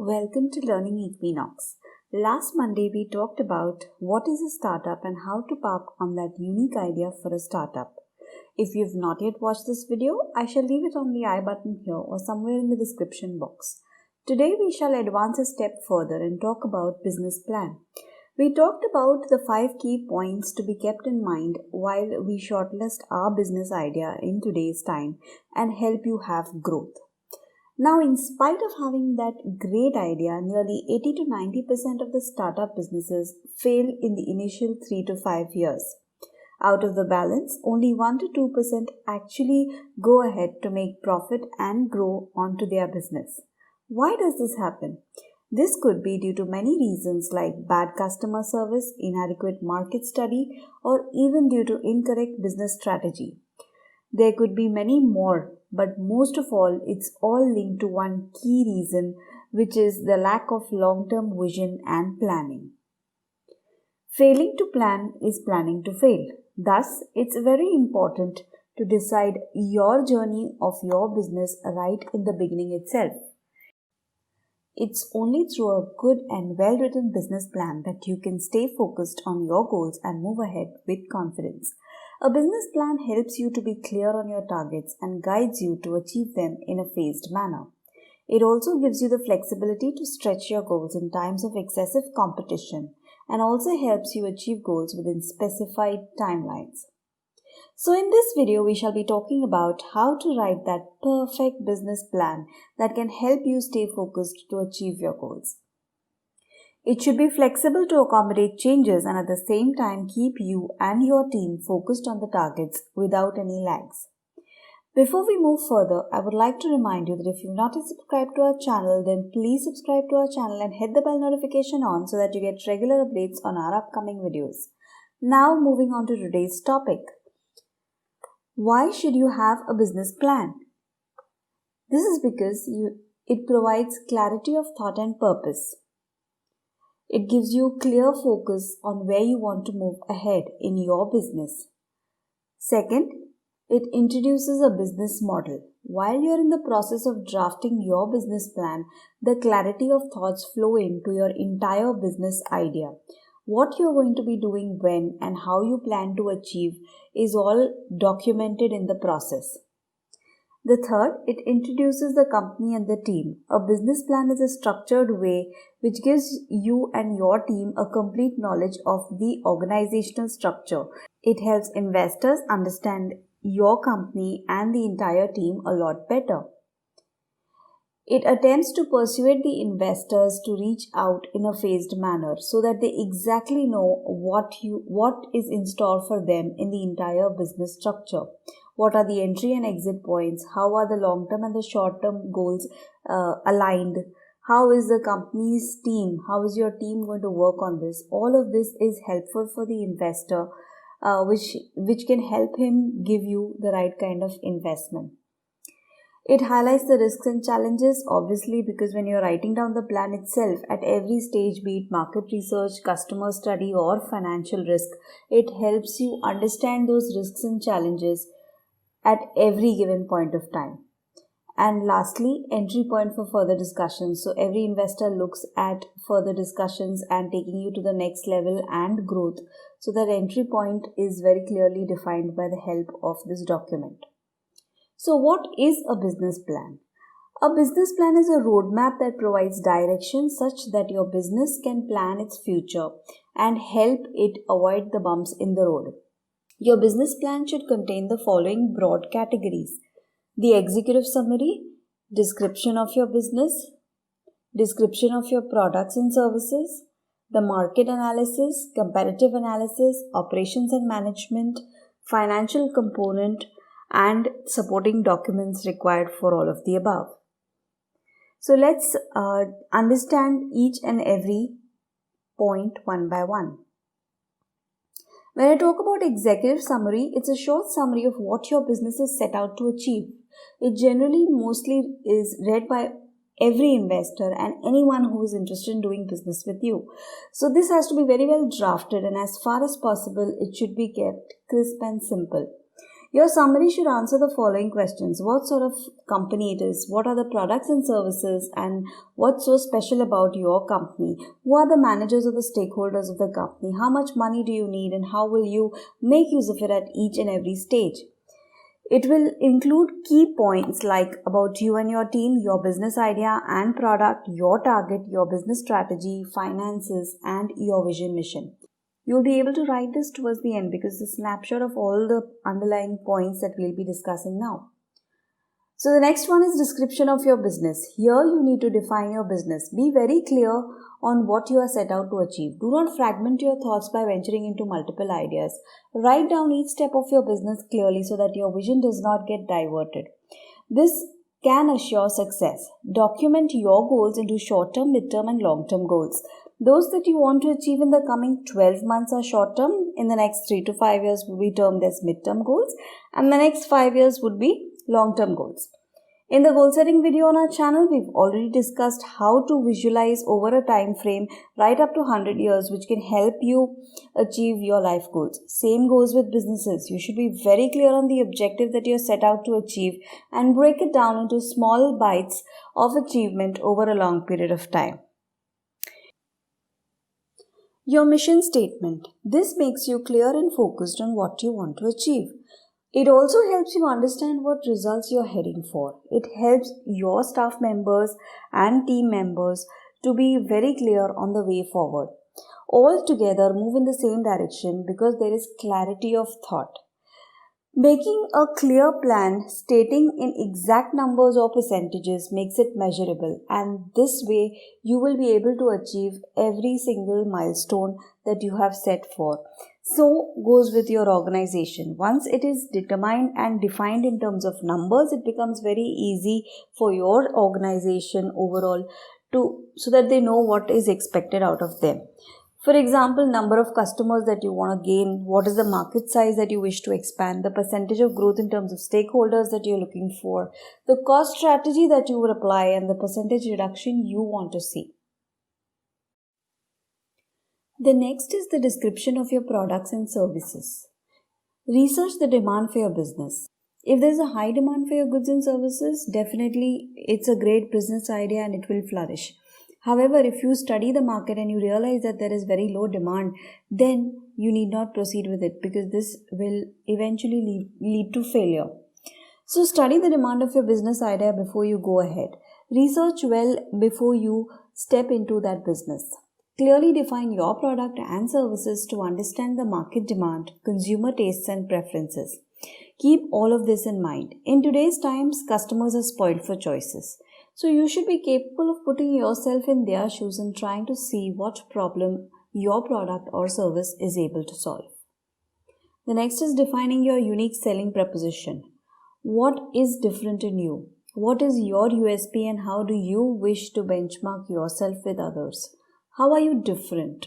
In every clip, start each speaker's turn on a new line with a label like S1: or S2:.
S1: Welcome to Learning Equinox. Last Monday we talked about what is a startup and how to park on that unique idea for a startup. If you've not yet watched this video, I shall leave it on the I button here or somewhere in the description box. Today we shall advance a step further and talk about business plan. We talked about the 5 key points to be kept in mind while we shortlist our business idea in today's time and help you have growth. Now, in spite of having that great idea, nearly 80 to 90% of the startup businesses fail in the initial 3 to 5 years. Out of the balance, only 1 to 2% actually go ahead to make profit and grow onto their business. Why does this happen? This could be due to many reasons like bad customer service, inadequate market study, or even due to incorrect business strategy. There could be many more, but most of all, it's all linked to one key reason, which is the lack of long-term vision and planning. Failing to plan is planning to fail. Thus, it's very important to decide your journey of your business right in the beginning itself. It's only through a good and well-written business plan that you can stay focused on your goals and move ahead with confidence. A business plan helps you to be clear on your targets and guides you to achieve them in a phased manner. It also gives you the flexibility to stretch your goals in times of excessive competition and also helps you achieve goals within specified timelines. So in this video, we shall be talking about how to write that perfect business plan that can help you stay focused to achieve your goals. It should be flexible to accommodate changes and at the same time keep you and your team focused on the targets without any lags. Before we move further, I would like to remind you that if you've not subscribed to our channel, then please subscribe to our channel and hit the bell notification on so that you get regular updates on our upcoming videos. Now moving on to today's topic. Why should you have a business plan? This is because it provides clarity of thought and purpose. It gives you clear focus on where you want to move ahead in your business. Second, it introduces a business model. While you are in the process of drafting your business plan, the clarity of thoughts flow into your entire business idea. What you're going to be doing when and how you plan to achieve is all documented in the process. The third, it introduces the company and the team. A business plan is a structured way which gives you and your team a complete knowledge of the organizational structure. It helps investors understand your company and the entire team a lot better. It attempts to persuade the investors to reach out in a phased manner so that they exactly know what is in store for them in the entire business structure. What are the entry and exit points? How are the long-term and the short-term goals aligned? How is the company's team? How is your team going to work on this? All of this is helpful for the investor, which can help him give you the right kind of investment. It highlights the risks and challenges, obviously, because when you're writing down the plan itself, at every stage, be it market research, customer study, or financial risk, it helps you understand those risks and challenges at every given point of time. And lastly, entry point for further discussions. So every investor looks at further discussions and taking you to the next level and growth. So that entry point is very clearly defined by the help of this document. So what is a business plan? A business plan is a roadmap that provides direction such that your business can plan its future and help it avoid the bumps in the road. Your business plan should contain the following broad categories: the executive summary, description of your business, description of your products and services, the market analysis, comparative analysis, operations and management, financial component, and supporting documents required for all of the above. So let's understand each and every point one by one. When I talk about executive summary, it's a short summary of what your business is set out to achieve. It generally mostly is read by every investor and anyone who is interested in doing business with you. So this has to be very well drafted, and as far as possible, it should be kept crisp and simple. Your summary should answer the following questions. What sort of company it is? What are the products and services? And what's so special about your company? Who are the managers or the stakeholders of the company? How much money do you need and how will you make use of it at each and every stage? It will include key points like about you and your team, your business idea and product, your target, your business strategy, finances, and your vision mission. You'll be able to write this towards the end because it's a snapshot of all the underlying points that we'll be discussing now. So the next one is description of your business. Here you need to define your business. Be very clear on what you are set out to achieve. Do not fragment your thoughts by venturing into multiple ideas. Write down each step of your business clearly so that your vision does not get diverted. This can assure success. Document your goals into short-term, mid-term and long-term goals. Those that you want to achieve in the coming 12 months are short-term. In the next 3 to 5 years will be termed as mid-term goals, and the next 5 years would be long-term goals. In the goal setting video on our channel, we've already discussed how to visualize over a time frame right up to 100 years, which can help you achieve your life goals. Same goes with businesses. You should be very clear on the objective that you're set out to achieve and break it down into small bites of achievement over a long period of time. Your mission statement. This makes you clear and focused on what you want to achieve. It also helps you understand what results you're heading for. It helps your staff members and team members to be very clear on the way forward. All together move in the same direction because there is clarity of thought. Making a clear plan stating in exact numbers or percentages makes it measurable, and this way you will be able to achieve every single milestone that you have set for. So goes with your organization. Once it is determined and defined in terms of numbers, it becomes very easy for your organization overall so that they know what is expected out of them. For example, number of customers that you want to gain, what is the market size that you wish to expand, the percentage of growth in terms of stakeholders that you're looking for, the cost strategy that you would apply, and the percentage reduction you want to see. The next is the description of your products and services. Research the demand for your business. If there's a high demand for your goods and services, definitely it's a great business idea and it will flourish. However, if you study the market and you realize that there is very low demand, then you need not proceed with it because this will eventually lead to failure. So study the demand of your business idea before you go ahead. Research well before you step into that business. Clearly define your product and services to understand the market demand, consumer tastes and preferences. Keep all of this in mind. In today's times, customers are spoiled for choices. So you should be capable of putting yourself in their shoes and trying to see what problem your product or service is able to solve. The next is defining your unique selling proposition. What is different in you? What is your USP and how do you wish to benchmark yourself with others? How are you different?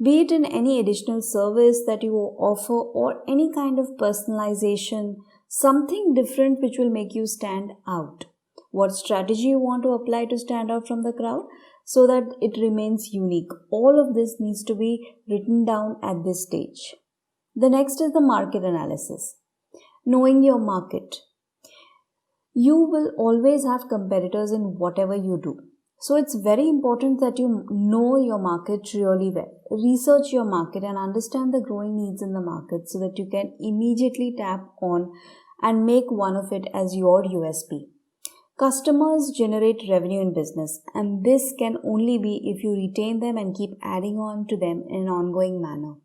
S1: Be it in any additional service that you offer or any kind of personalization, something different which will make you stand out. What strategy you want to apply to stand out from the crowd so that it remains unique. All of this needs to be written down at this stage. The next is the market analysis. Knowing your market. You will always have competitors in whatever you do. So it's very important that you know your market really well. Research your market and understand the growing needs in the market so that you can immediately tap on and make one of it as your USP. Customers generate revenue in business, and this can only be if you retain them and keep adding on to them in an ongoing manner.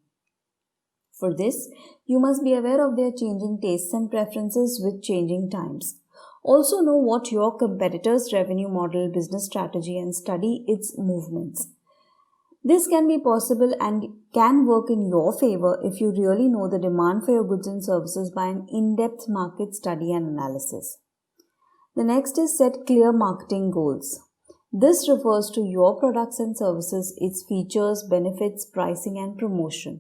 S1: For this, you must be aware of their changing tastes and preferences with changing times. Also know what your competitor's revenue model, business strategy, and study its movements. This can be possible and can work in your favor if you really know the demand for your goods and services by an in-depth market study and analysis. The next is set clear marketing goals. This refers to your products and services, its features, benefits, pricing, and promotion.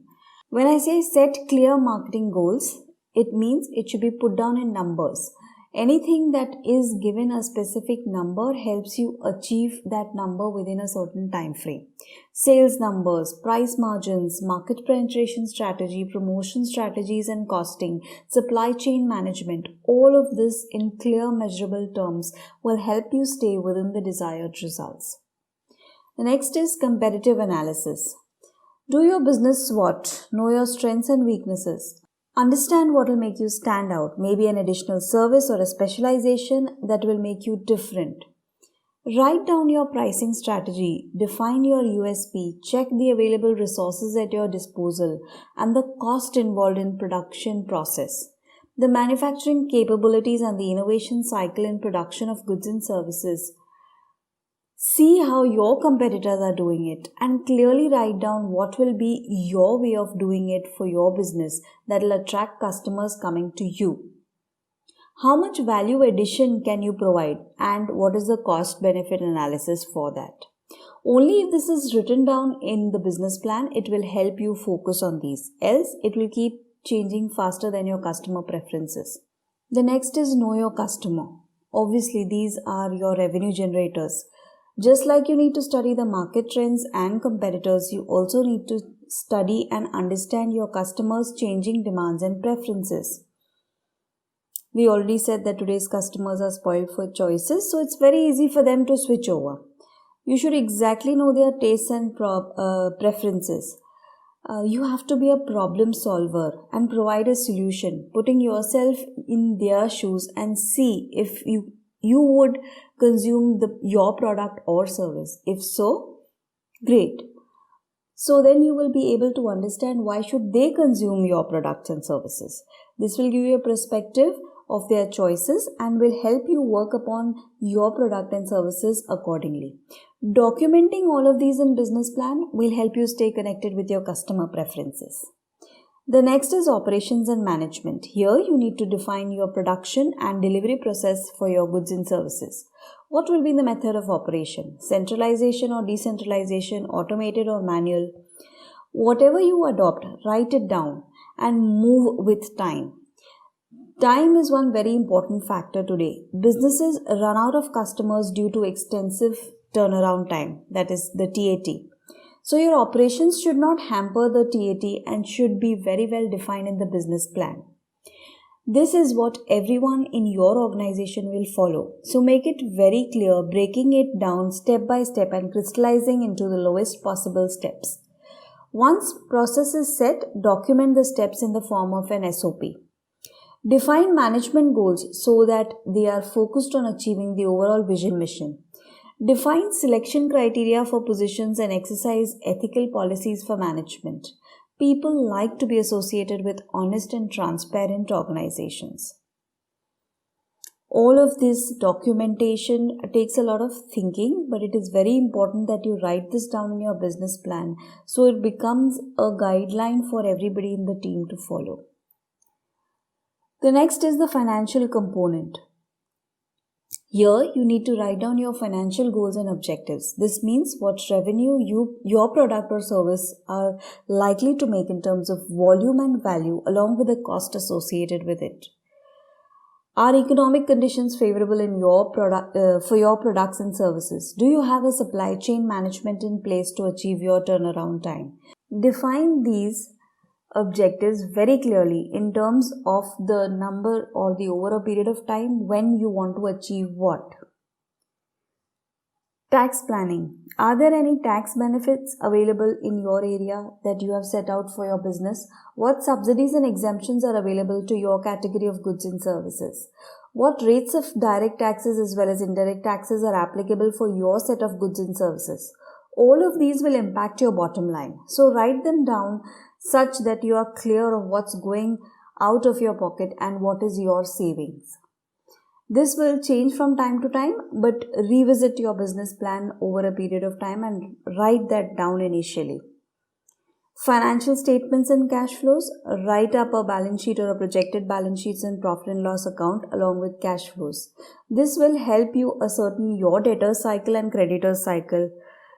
S1: When I say set clear marketing goals, it means it should be put down in numbers. Anything that is given a specific number helps you achieve that number within a certain time frame. Sales numbers, price margins, market penetration strategy, promotion strategies and costing, supply chain management, all of this in clear measurable terms will help you stay within the desired results. The next is competitive analysis. Do your business SWOT, know your strengths and weaknesses. Understand what will make you stand out, maybe an additional service or a specialization that will make you different. Write down your pricing strategy, define your USP, check the available resources at your disposal and the cost involved in production process, the manufacturing capabilities and the innovation cycle in production of goods and services. See how your competitors are doing it and clearly write down what will be your way of doing it for your business that will attract customers coming to you. How much value addition can you provide and what is the cost benefit analysis for that? Only if this is written down in the business plan, it will help you focus on these. Else, it will keep changing faster than your customer preferences. The next is know your customer. Obviously, these are your revenue generators. Just like you need to study the market trends and competitors, you also need to study and understand your customers' changing demands and preferences. We already said that today's customers are spoiled for choices, so it's very easy for them to switch over. You should exactly know their tastes and preferences. You have to be a problem solver and provide a solution, putting yourself in their shoes and see if you would consume your product or service. If so, great. So then you will be able to understand why should they consume your products and services. This will give you a perspective of their choices and will help you work upon your product and services accordingly. Documenting all of these in business plan will help you stay connected with your customer preferences. The next is operations and management. Here you need to define your production and delivery process for your goods and services. What will be the method of operation? Centralization or decentralization, automated or manual? Whatever you adopt, write it down and move with time. Time is one very important factor today. Businesses run out of customers due to extensive turnaround time, that is the TAT. So your operations should not hamper the TAT and should be very well defined in the business plan. This is what everyone in your organization will follow. So make it very clear, breaking it down step by step and crystallizing into the lowest possible steps. Once process is set, document the steps in the form of an SOP. Define management goals so that they are focused on achieving the overall vision mission. Define selection criteria for positions and exercise ethical policies for management. People like to be associated with honest and transparent organizations. All of this documentation takes a lot of thinking, but it is very important that you write this down in your business plan so it becomes a guideline for everybody in the team to follow. The next is the financial component. Here, you need to write down your financial goals and objectives. This means what revenue your product or service are likely to make in terms of volume and value along with the cost associated with it. Are economic conditions favorable in your product for your products and services? Do you have a supply chain management in place to achieve your turnaround time? Define these objectives very clearly in terms of the number or the over a period of time when you want to achieve what. Tax planning. Are there any tax benefits available in your area that you have set out for your business? What subsidies and exemptions are available to your category of goods and services? What rates of direct taxes as well as indirect taxes are applicable for your set of goods and services? All of these will impact your bottom line. So write them down such that you are clear of what's going out of your pocket and what is your savings. This will change from time to time, but revisit your business plan over a period of time and write that down initially. Financial statements and cash flows. Write up a balance sheet or a projected balance sheets and profit and loss account along with cash flows. This will help you ascertain your debtors cycle and creditors cycle.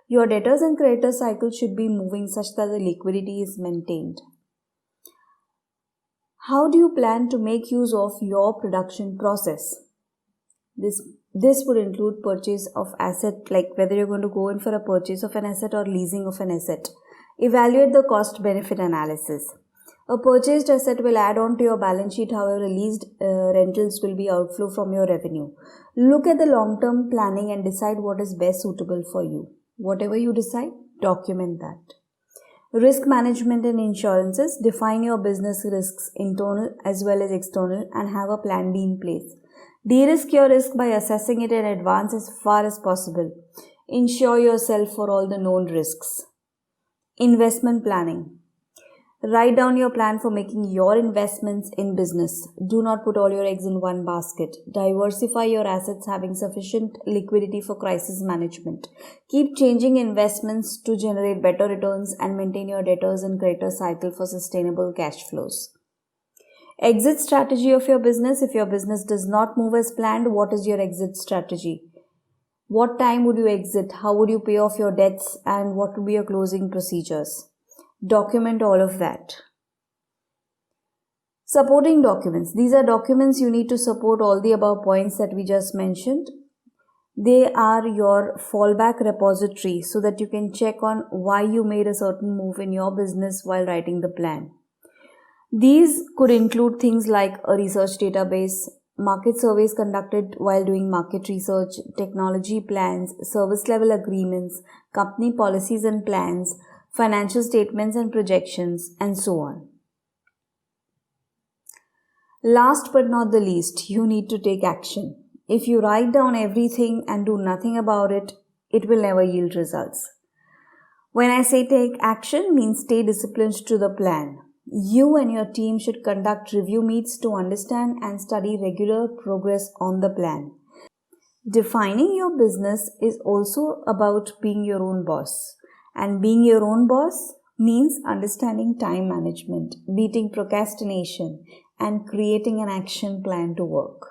S1: Your debtors and creditors cycle should be moving such that the liquidity is maintained. How do you plan to make use of your production process? This would include purchase of asset, like whether you're going to go in for a purchase of an asset or leasing of an asset. Evaluate the cost benefit analysis. A purchased asset will add on to your balance sheet, however, leased rentals will be outflow from your revenue. Look at the long-term planning and decide what is best suitable for you. Whatever you decide, document that. Risk management and insurances. Define your business risks, internal as well as external, and have a plan B in place. De-risk your risk by assessing it in advance as far as possible. Insure yourself for all the known risks. Investment planning. Write down your plan for making your investments in business. Do not put all your eggs in one basket. Diversify your assets, having sufficient liquidity for crisis management. Keep changing investments to generate better returns and maintain your debtors and creditor cycle for sustainable cash flows. Exit strategy of your business. If your business does not move as planned, what is your exit strategy? What time would you exit? How would you pay off your debts? And what would be your closing procedures? Document all of that. Supporting documents. These are documents you need to support all the above points that we just mentioned. They are your fallback repository so that you can check on why you made a certain move in your business while writing the plan. These could include things like a research database, market surveys conducted while doing market research, technology plans, service level agreements, company policies and plans, financial statements and projections, and so on. Last but not the least, you need to take action. If you write down everything and do nothing about it, it will never yield results. When I say take action, means stay disciplined to the plan. You and your team should conduct review meets to understand and study regular progress on the plan. Defining your business is also about being your own boss. And being your own boss means understanding time management, beating procrastination, and creating an action plan to work.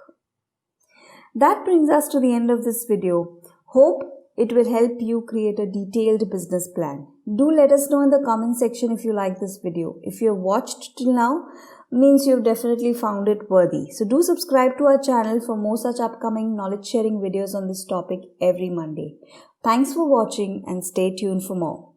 S1: That brings us to the end of this video. Hope it will help you create a detailed business plan. Do let us know in the comment section if you like this video. If you have watched till now, means you have definitely found it worthy. So do subscribe to our channel for more such upcoming knowledge sharing videos on this topic every Monday. Thanks for watching and stay tuned for more.